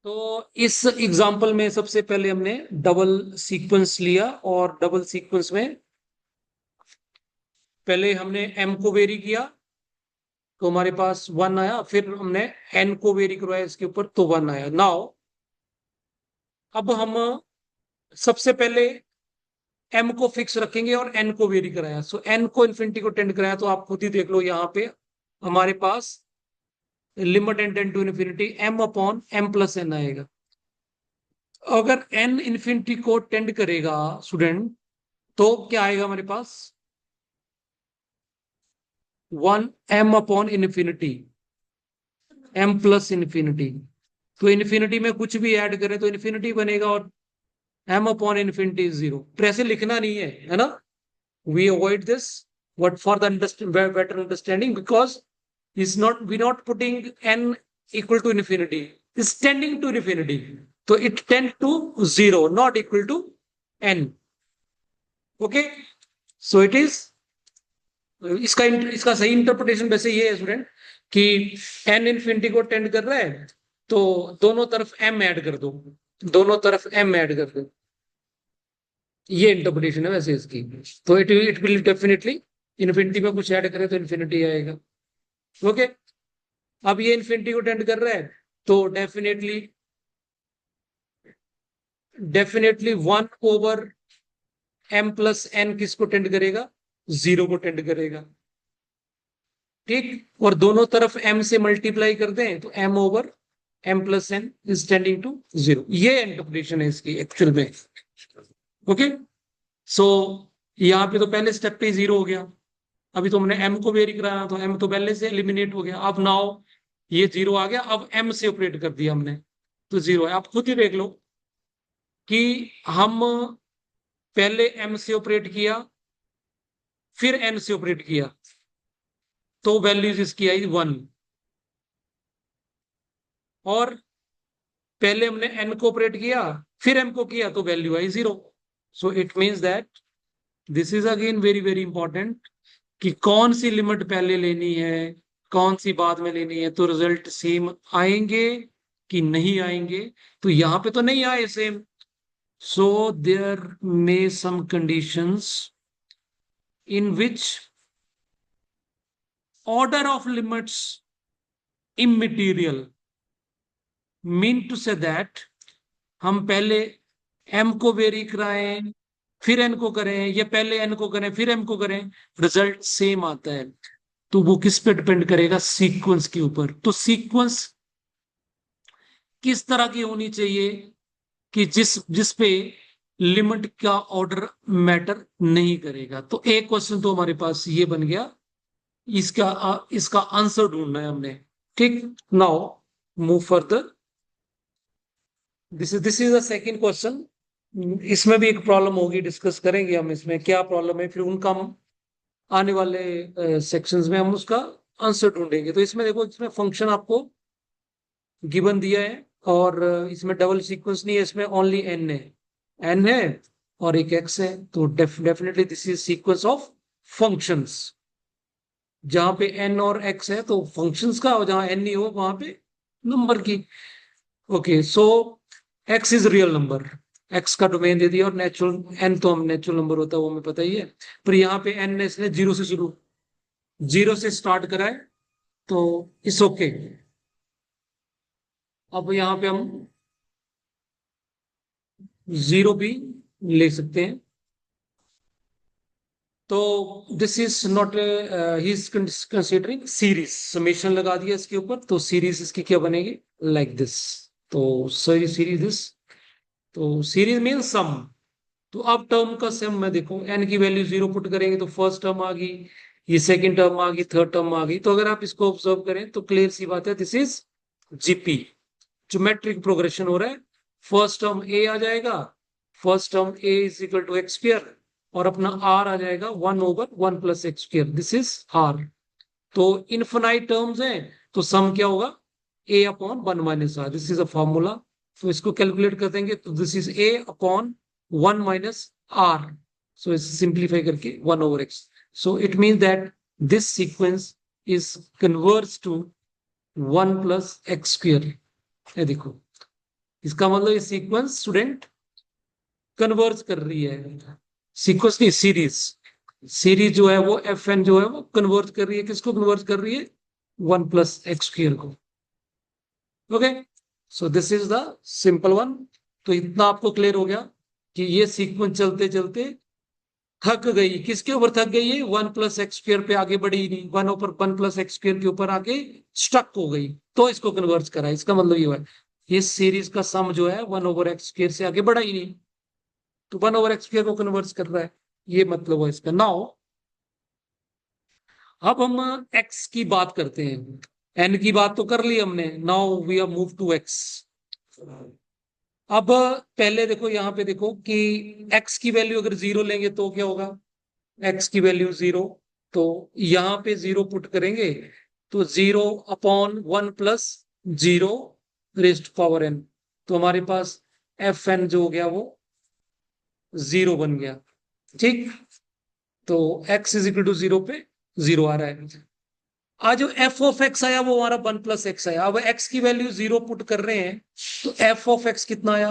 तो इस एग्जांपल में सबसे पहले हमने डबल सीक्वेंस लिया और डबल सीक्वेंस में पहले हमने m को वेरी किया तो हमारे पास 1 आया, फिर हमने n को वेरी करवाया इसके ऊपर तो 1 आया। नाउ अब हम सबसे पहले m को फिक्स रखेंगे और n को वेरी कराया, सो n को इन्फिनिटी को टेंड कराया, तो आप खुद ही देख लो यहाँ पे हमारे पास limit n tend to infinity m upon m plus n आएगा। अगर n इन्फिनिटी को टेंड करेगा स्टूडेंट तो क्या आएगा हमारे पास 1 m upon infinity m plus infinity. तो इन्फिनिटी में कुछ भी ऐड करें तो इन्फिनिटी बनेगा और m अपॉन इन्फिनिटी 0। पर ऐसे लिखना नहीं है ना, we avoid this what for the better understanding, because is not we not putting n equal to infinity, is tending to infinity, so it tend to 0 not equal to n। okay, so it is इसका सही interpretation वैसे ये है student कि n infinity को tend कर रहा है तो दोनों तरफ m ऐड कर दो, दोनों तरफ m ऐड कर दो, ये इंटरप्रिटेशन है वैसे इसकी। तो इट विल डेफिनेटली इन्फिनिटी में कुछ ऐड करें तो इन्फिनिटी आएगा। ओके, अब ये इन्फिनिटी को टेंड कर रहा है तो definitely 1 over m plus n किसको टेंड करेगा 0 को टेंड करेगा। ठीक, और दोनों तरफ m से मल्टीप्लाई कर दें तो m over m plus n is tending to 0। ये इंटरप्रिटेशन है इसकी एक्चुअल में। ओके, सो यहाँ पे तो पहले स्टेप पे 0 हो गया, अभी तो हमने m को वेरी कराया तो m तो पहले से एलिमिनेट हो गया। अब नाउ ये 0 आ गया, अब m से ऑपरेट कर दिया हमने तो 0 है। आप खुद ही देख लो कि हम पहले m से ऑपरेट किया फिर n से ऑपरेट किया तो वैल्यूज इसकी आई 1, और पहले हमने n को ऑपरेट किया फिर m को किया तो value I 0। So it means that this is again very very important कि कौन सी लिमिट पहले लेनी है कौन सी बाद में लेनी है, तो रिजल्ट सेम आएंगे कि नहीं आएंगे। तो यहां पे तो नहीं आए same, so there may some conditions in which order of limits immaterial, mean to say that हम पहले m को वेरी कराएं फिर n को करें या पहले n को करें फिर m को करें, रिजल्ट सेम आता है। तो वो किस पे डिपेंड करेगा, सीक्वेंस के ऊपर। तो सीक्वेंस किस तरह की होनी चाहिए कि जिस जिस पे लिमिट का ऑर्डर मैटर नहीं करेगा। तो एक क्वेश्चन तो हमारे पास ये बन गया, इसका आंसर ढूंढना है हमने। ठीक, now move further. This is the second question. इसमें भी एक प्रॉब्लम होगी, डिस्कस करेंगे हम इसमें क्या प्रॉब्लम है, फिर उनका हम आने वाले सेक्शंस में हम उसका आंसर ढूंढेंगे। तो इसमें देखो, इसमें फंक्शन आपको गिवन दिया है और इसमें डबल सीक्वेंस नहीं है, इसमें ओनली n है और एक x है। तो definitely this is sequence of functions. जहां पे n और x है तो फंक्शंस का, और जहां n नहीं हो वहां पे नंबर की। Okay, so x is real number, x का डोमेन दे दिया, और नेचुरल n तो हम नेचुरल नंबर होता है वो हमें पता ही है। पर यहाँ पे n ने इसने 0 से स्टार्ट करा है तो इट्स ओके। अब यहाँ पे हम 0 भी ले सकते हैं। तो this is not he is considering series, summation लगा दिया इसके ऊपर, तो सीरीज इसकी क्या बनेगी लाइक दिस। तो सीरीज दिस, तो सीरीज मीन सम। तो अब टर्म का सम में देखो, n की वैल्यू 0 पुट करेंगे तो फर्स्ट टर्म आ गई, ये सेकंड टर्म आ गई, थर्ड टर्म आ गई। तो अगर आप इसको ऑब्जर्व करें तो क्लियर सी बात है, this is GP, geometric progression हो रहा है। फर्स्ट टर्म a आ जाएगा, first term a is equal to x square, और अपना r आ जाएगा 1 over 1 plus x square, this is r। तो इनफिनाइट टर्म्स हैं तो सम क्या होगा a upon 1 minus r, this is a formula. तो इसको कैलकुलेट कर देंगे तो this is a upon 1 minus r, सो इसे सिंप्लीफाई करके 1 over x। So it means that this sequence is converse to 1 plus x square. ये देखो, इसका मतलब ये सीक्वेंस स्टूडेंट कन्वर्ज कर रही है, सीक्वेंस नहीं सीरीज। सीरीज जो है वो एफ एन जो है वो कन्वर्ज कर रही है, किसको कन्वर्ज कर रही है? 1 + x² को। Okay, so this is the simple one. तो इतना आपको क्लियर हो गया कि ये सीक्वेंस चलते चलते थक गई, किसके ऊपर थक गई है? 1 + x² पे आगे बढ़ी ही नहीं, 1/1 + x² के ऊपर आके स्टक हो गई, तो इसको कन्वर्ज करा। इसका मतलब ये हुआ है, इस सीरीज का सम जो है 1/x² से आगे बढ़ा ही नहीं, तो 1/x² को कन्वर्ज कर रहा है, ये मतलब है इसका। नाउ अब हम x की बात करते हैं, n की बात तो कर ली हमने, now we are move to x। अब पहले देखो, यहां पे देखो कि x की वैल्यू अगर 0 लेंगे तो क्या होगा? x की वैल्यू 0, तो यहां पे 0 पुट करेंगे तो 0/1 + 0 तो हमारे पास एफ एन जो हो गया वो 0 बन गया। ठीक, तो x = 0 पे 0 आ रहा है। आज जो एफ ऑफ एक्स आया वो हमारा 1 + x आया। अब x की वैल्यू 0 पुट कर रहे हैं तो एफ ऑफ एक्स कितना आया?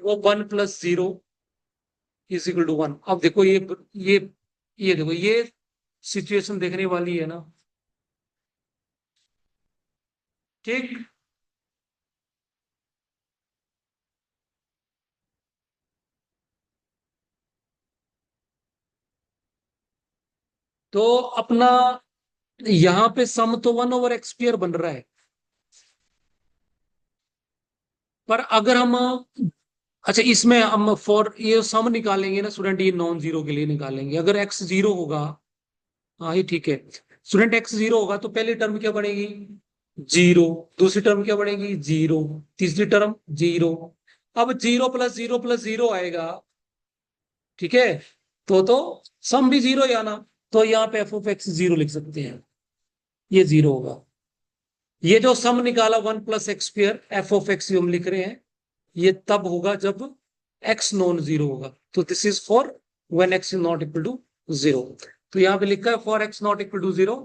वो 1 + 0 = 1। अब देखो ये ये देखो, ये सिचुएशन देखने वाली है ना। ठीक, तो अपना यहां पे सम तो 1/x² बन रहा है, पर अगर हम, अच्छा इसमें हम फॉर ये सम निकालेंगे ना स्टूडेंट, ये नॉन जीरो के लिए निकालेंगे। अगर x 0 होगा, हाँ ये ठीक है स्टूडेंट, x 0 होगा तो पहली टर्म क्या बनेगी? 0। दूसरी टर्म क्या बनेगी? 0। तीसरी टर्म 0। अब 0 + 0 + 0 आएगा, ठीक है, तो सम भी 0 ही आना, तो यहाँ पे एफ ऑफ एक्स 0 लिख सकते हैं, ये 0 होगा। ये जो सम निकाला 1 + x², एफ ऑफ एक्स हम लिख रहे हैं, ये तब होगा जब x नॉन जीरो होगा। तो this is for when x is not equal to 0। तो यहां पे लिखा है for x not equal to 0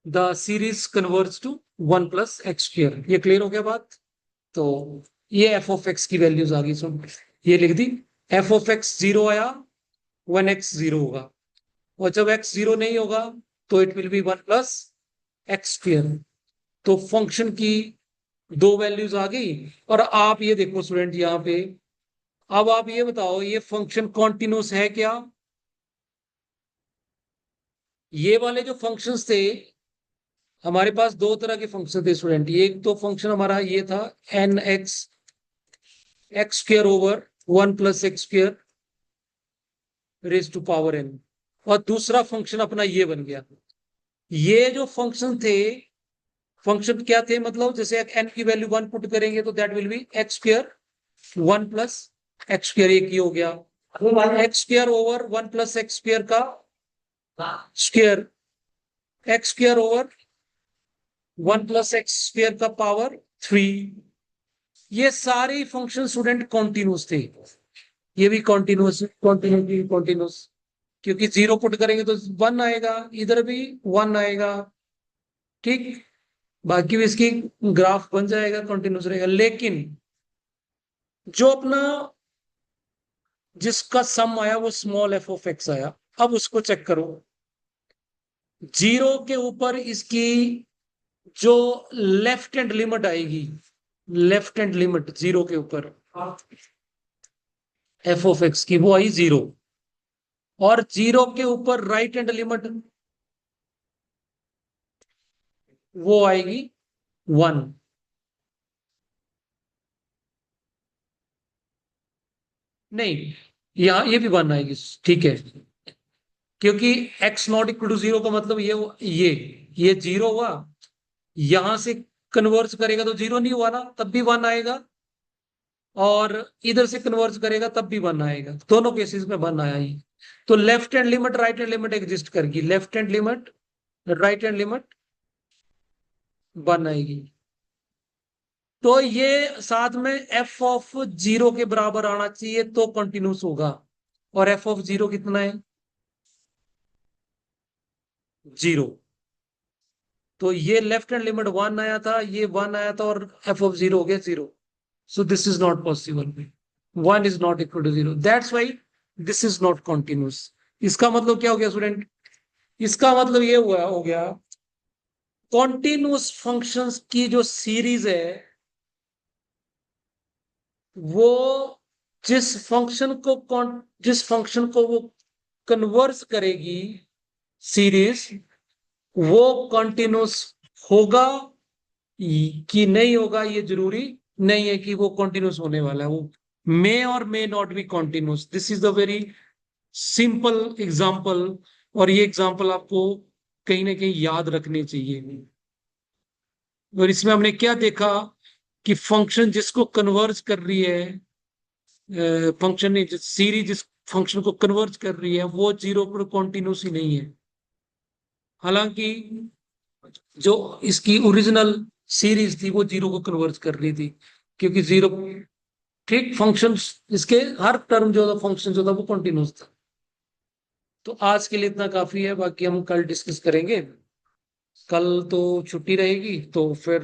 the series converge to 1 + x²। ये क्लियर हो गया बात? तो ये एफ ऑफ एक्स की वैल्यूज आ गई, सुन ये लिख दी। एफ ऑफ एक्स 0 आया when x 0 होगा, और जब x 0 नहीं होगा तो इट विल बी 1 + x²। तो फंक्शन की दो वैल्यूज आ गई। और आप ये देखो स्टूडेंट यहाँ पे, अब आप ये बताओ ये फंक्शन कॉन्टिन्यूस है क्या? ये वाले जो फंक्शंस थे, हमारे पास दो तरह के फंक्शन थे स्टूडेंट। एक तो फंक्शन हमारा ये था n(x)(x²/1 + x² raised to power n, और दूसरा फंक्शन अपना ये बन गया। ये जो फंक्शन थे, फंक्शन क्या थे मतलब, जैसे n की वैल्यू 1 पुट करेंगे तो that will be x²(1 + x²), एक ही हो गया। x²/1 + x² का स्क्वायर, x²/1 + x² का पावर 3। ये सारे फंक्शन स्टूडेंट कॉन्टिन्यूस थे, ये भी कॉन्टिन्यूस, कॉन्टिन्यूटी कॉन्टिन्यूस, क्योंकि 0 पुट करेंगे तो 1 आएगा, इधर भी 1 आएगा। ठीक, बाकी भी इसकी ग्राफ बन जाएगा, कॉन्टिन्यूस रहेगा। लेकिन जो अपना जिसका सम आया वो स्मॉल एफ ऑफ एक्स आया, अब उसको चेक करो। 0 के ऊपर इसकी जो लेफ्ट हैंड लिमिट आएगी, लेफ्ट हैंड लिमिट 0 के ऊपर एफ ऑफ एक्स की वो आई 0, और 0 के ऊपर राइट हैंड लिमिट वो आएगी 1। नहीं, यहां ये भी 1 आएगी, ठीक है, क्योंकि x नॉट इक्वल टू 0 का मतलब ये 0 हुआ, यहां से कन्वर्ज करेगा तो 0 नहीं हुआ ना, तब भी 1 आएगा, और इधर से कन्वर्ज करेगा तब भी 1 आएगा, दोनों केसेस में 1 आया ही। तो left hand limit right hand limit exist करेगी, left hand limit right hand limit 1 आएगी। तो ये साथ में एफ ऑफ 0 के बराबर आना चाहिए तो कंटिन्यूस होगा, और एफ ऑफ 0 कितना है? 0। तो ये लेफ्ट हैंड लिमिट 1 आया था, ये 1 आया था, और एफ ऑफ 0 हो गया 0। So this is not possible. 1 is not equal to 0. That's why this is not continuous. इसका मतलब क्या हो गया स्टूडेंट? इसका मतलब ये हुआ हो गया कॉन्टिन्यूस फंक्शंस की जो सीरीज है वो जिस फंक्शन को वो कन्वर्स करेगी सीरीज, वो कॉन्टिन्यूस होगा कि नहीं होगा ये जरूरी नहीं है कि वो कॉन्टिन्यूस होने वाला है। वो मे और may not be continuous. This is the very simple example. और ये एग्जाम्पल आपको कहीं ना कहीं याद रखने चाहिए। और इसमें हमने क्या देखा कि फंक्शन जिसको कन्वर्ज कर रही है, फंक्शन नहीं, सीरीज जिस फंक्शन को कन्वर्ज कर रही है वो जीरो पर कॉन्टिन्यूस ही नहीं है। हालांकि जो इसकी ओरिजिनल सीरीज थी वो जीरो को कन्वर्ज कर रही थी, क्योंकि जीरो ठीक फंक्शन, इसके हर टर्म जो था फंक्शन जो था वो कंटिन्यूस था। तो आज के लिए इतना काफी है, बाकी हम कल डिस्कस करेंगे। कल तो छुट्टी रहेगी, तो फिर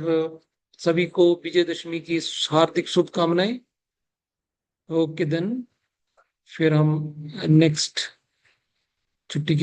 सभी को विजयदशमी की हार्दिक शुभकामनाएं। ओके देन, फिर हम नेक्स्ट छुट्टी की